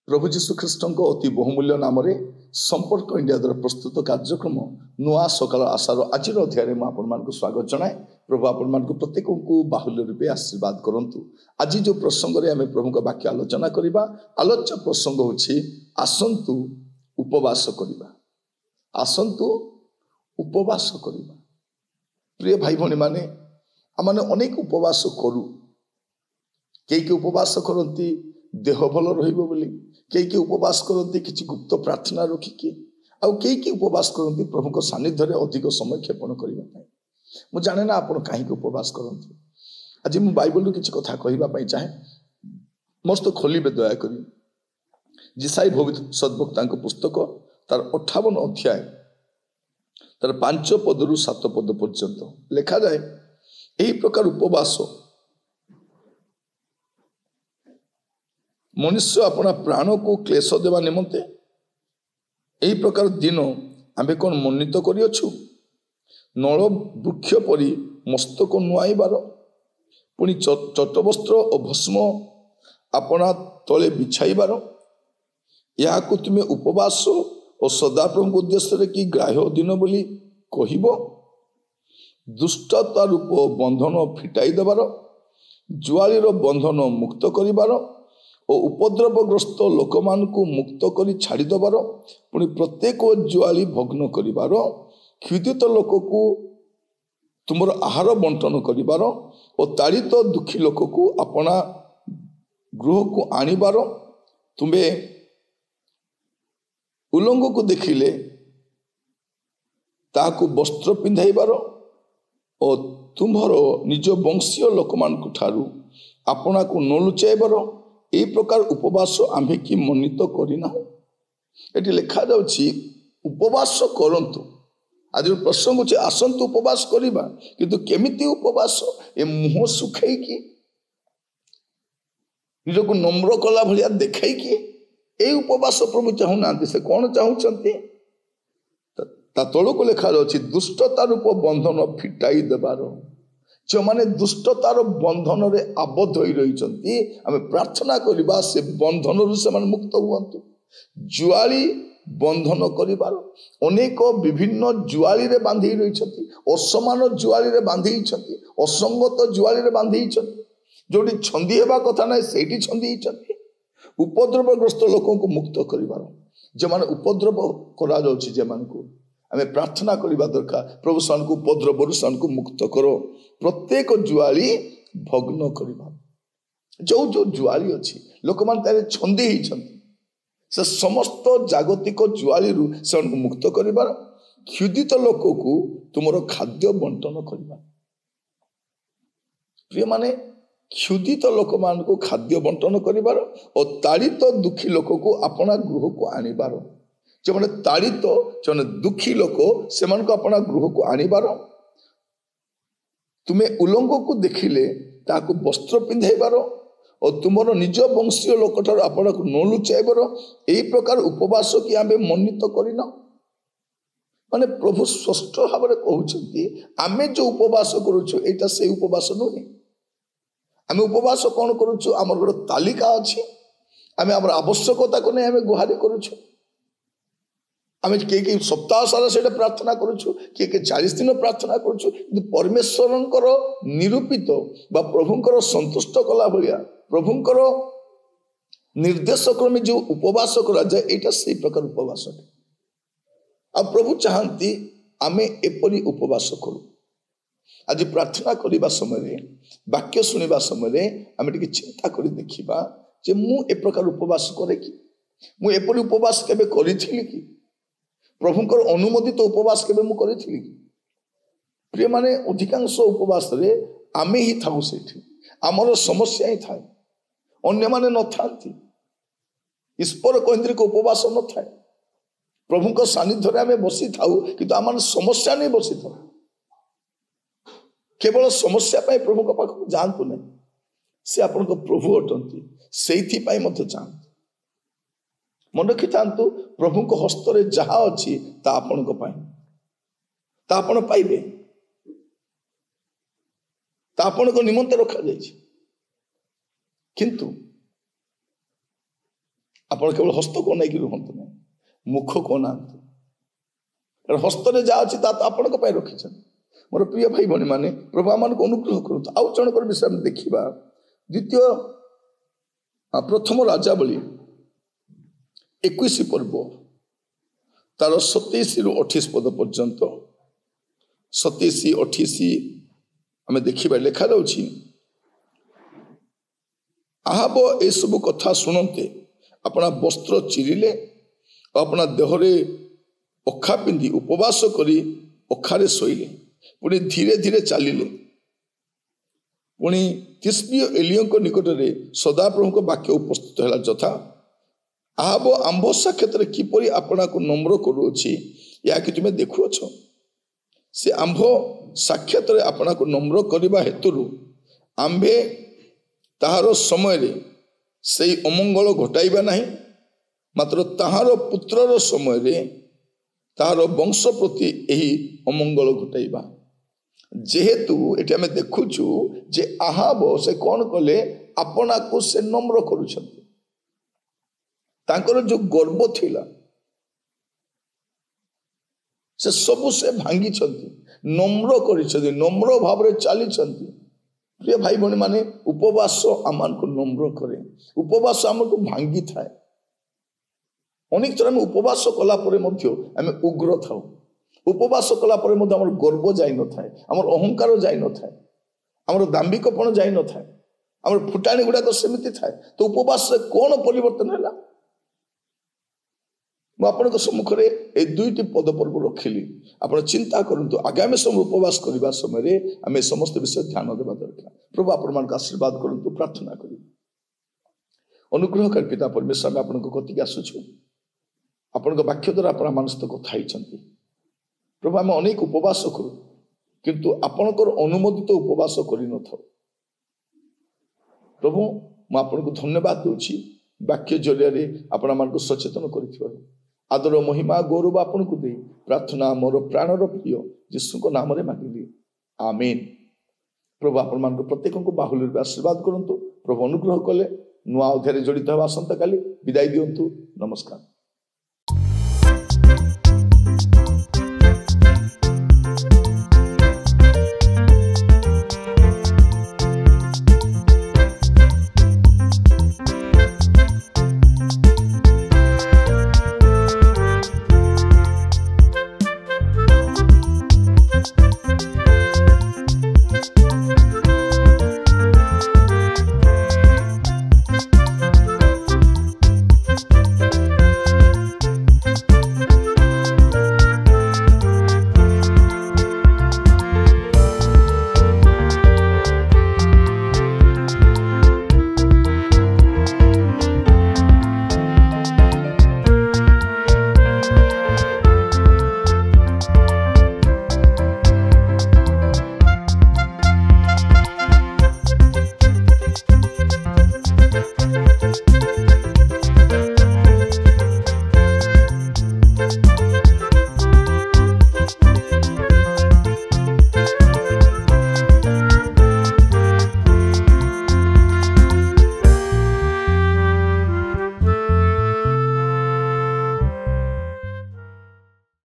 प्रभु जीशु ख्रीष्ट अति बहुमूल्य नाम संपर्क इंडिया द्वारा प्रस्तुत कार्यक्रम नुआ सकाल आशार आज अध्याय में आपको स्वागत जनाए। प्रभु आपण प्रत्येक को बाहुल्य रूपे आशीर्वाद करंतु। आज जो प्रसंग में आम प्रभु वाक्य आलोचना करवा, आलोच्य प्रसंग होछि आसंतु उपवास करवा। आसंतु उपवास करवा। प्रिय भाई भौणी माने आम अनेक उपवास करू। कई उपवास करती देह भल रही, कई उपवास करती किसी गुप्त प्रार्थना रखिकी, आउ कई उपवास करती प्रभु को सानिध्य अधिक समय क्षेपण करने। मुझे जाने ना आप कहीं उपवास करते। आज मुझे बाइबल किसी कथा कहवाई चाहे, मस्त खोलिबे दयाक जिसाई सद्भक्ता पुस्तक तार 58 अध्याय तार 5 पदरु 7 पद पर्यंत लिखा जाए। यही प्रकार उपवास मनुष्य अपना प्राण को क्लेश देवा निमंते यही प्रकार दिन आमे कौन मनित करियछु। नल वृक्ष परी मस्तक नुआईबार, पुणी चटवस्त्र और भस्म अपना तले बिछाइबार, या तुम्हें उपवास और सदाप्रभु उद्देश्य कि ग्राह्य दिन बोली कहिबो। दुष्टता रूप बंधन फिटाई देबार, जुआलीर बंधन मुक्त करिबार और उपद्रवग्रस्त लोक मान को मुक्त करी छाड़ी दबार, पुणी प्रत्येक जुआली भग्न करिबार, क्षुदित लोक को तुमर आहार बंटन करिबार और ताड़ित दुखी लोक को अपना गृह को आनिबार, तुम्हें उलंग को देखिले ताकू वस्त्र पिंधाइबार और तुम्हार निज वंशीय लोक मान ठारू अपना को न लुचाइबार। यही प्रकार उपवास आम्भे कि मनित करना। ये लिखा जाउछि उपवास करंतु। आज प्रसंग होछि आसंतु उपवास करिबा, किंतु केमिति उपवास? ए मुह सुखाई कि निजको नम्र कला भलिया देखाई कि ए उपवास प्रभु चाहूना। से कौन चाहूचंती? ता तळको लिखा जाउछि दुष्टता रूप बंधन फिटाई देबार। जो माने दुष्टतार बंधन रे आबद्ध होई रहिचंती, आमे प्रार्थना करिबा से बंधन रु से मुक्त हुअन्तु। जुआली बंधन करिबार अनेक विभिन्न जुआली रे बांधी रहिचंती, असमान जुआली रे बांधी छंती, असंगत जुआली रे बांधी छंती, जोटी छंदी हेबा कथा नै सेठी छंदी छंती। उपद्रवग्रस्त लोकों को मुक्त करिबार, जे माने उपद्रव करा जाउछि, जे मान को आमे प्रार्थना करबा दरकार। प्रभु सान को उपद्रव सान को मुक्त करो, प्रत्येक जुआली भग्न करबा। जो जो जुआली अछि लोक मान तारे छंदी ही छंती, से समस्त जागतिक जुआली रु से मुक्त करिबार, क्षुदित लोक को तुमरो खाद्य बंटन करबा। प्रिय माने क्षुदित लोक मान को खाद्य बंटन करिबार और ताड़ित दुखी लोक को अपना गृह को आनिबार। जो मैंने ताड़ित जो दुखी लोक से अपना गृह को आनिबार, तुम्हें उलंग को देखिले ताकू वस्त्र पिंधाइबार और तुमर निज वंशीय लोक ठार आपन को न लुचाइबार। यही प्रकार उपवास कि आमे मनित करिना। माने प्रभु स्पष्ट भाव में कहउछंती आमे जो उपवास करूछु एटा से उपवास नुहे। आमे उपवास कौन करूछु? आमर गोटे तालिका अछि, आमे आमर आवश्यकता को नै आमे गुहारि करूछु। आमे के सप्ताह सारा से प्रार्थना करूछु, के 40 दिन प्रार्थना करूछु, किंतु परमेश्वरंकर निरूपित बा प्रभुंकर संतुष्ट कला भलिया प्रभुंकर निर्देश क्रमे जो उपवास करा जाए एटा से प्रकार उपवास आ प्रभु चाहती आमे एपरी उपवास करू। आज प्रार्थना करने समय वाक्य शुणा समय आम टे चिंता कर देखा जे मु ए प्रकार उपवास करे कि मु एपरि उपवास केबे करिथिली कि प्रभुंकर अनुमोदित उपवास केबे मु करिथिली कि प्रिय माने अधिकांश उपवास रे आमे ही थाउ सेठी आमर समस्या ही थाए अन्य माने न थांती ईश्वर केन्द्रिक उपवास न थाए प्रभुंकर सानिध्य रे आमे बसी थाउ किंतु आमर समस्या नहीं बसी थाउ केवल समस्या पाई प्रभु का पाखु जानतु नहीं से आपन को प्रभु अटंती सेथि पाई मध्य जानतु मन रखि थांतु प्रभु को हस्त रे जहा अछि ता आपन को पाई ता आपन पाइबे ता आपन को निमंत रखा जाय छै किंतु आपन केवल हस्त को नै कि रहंतु नै मुख को नांतु हस्त रे जा अछि ता आपन को पाई रखि छै मोर प्रिय भाई भनी माने प्रभु आमान को अनुग्रह करतु आउ जनकर विषय में देखिबा द्वितीय प्रथम राजावली 21 पर्व तार 27 रु 28 पद पर्यंत 27 28 आम देखा लिखा जाउछि आहाब ए सब कथा सुनते अपना वस्त्र चिरिले अपना देहरे अखा पिंधि उपवास करी अखारे शोइले पुणी धीरे धीरे चलिले पुणी तिस्बी एलियों निकट में सदाप्रभु को वाक्य उपस्थित है जथा आहाब आंभ साक्षात किपरि आपना को नम्र करुछि या कि तुम्हें देखुअछ से आंभ साक्षात आपना को नम्र करबा हेतु आंभे ताहार समय से अमंगल घटाइबा नहीं मात्र ताहार पुत्रर समय ताहार वंश प्रति यही अमंगल घटाइबा जेहेतु ये आम देखुचु जे आहाब से कौन कले अपना को से नम्र करुछंती तांकर जो गर्व थिला से सबु से भांगी छंती नम्र करिछंती नम्र भाव रे चाली छंती प्रिय भाई भणी माने उपवास आमान को नम्र करे उपवास आमको भांगी थाए अनेक थर उपवास कला परे मध्य आम उग्र थाउ उपवास कला परे मध्य हमर गर्व जाई न थाए हमर अहंकार जाई न थाए हमर दाम्भिकपण जाई न थाए हमर फुटाणी गुडा तो सेमिति थाए तो उपवास से कौन परिवर्तन हैला आपण सम्मुख में ये दुईटी पद पर्व रखिली आप चिंता करंतु आगामी समय उपवास करने समय आम समस्त विषय ध्यान देवा दरकार प्रभु आपण आशीर्वाद करंतु प्रार्थना करी अनुग्रहकारी पिता परमेश्वर में आपण कतिक आसुछु आपण वाक्य द्वारा आप मान सहित कथा प्रभु आम अनेक उपवास करूँ किंतु आपणकर अनुमोदित उपवास कर न था प्रभु मुझे धन्यवाद दूची वाक्य जरिया आपण मान सचेतन कर आदर महिमा गौरव आपन को दे प्रार्थना मोर प्राणर प्रिय यीशु नाम मांगिली आमीन प्रभु आपण मान प्रत्येक को बाहुल्य आशीर्वाद करंतु प्रभु अनुग्रह कले नुआ अध्याय जड़ित हवा आसंता काली विदाई दियंतु नमस्कार।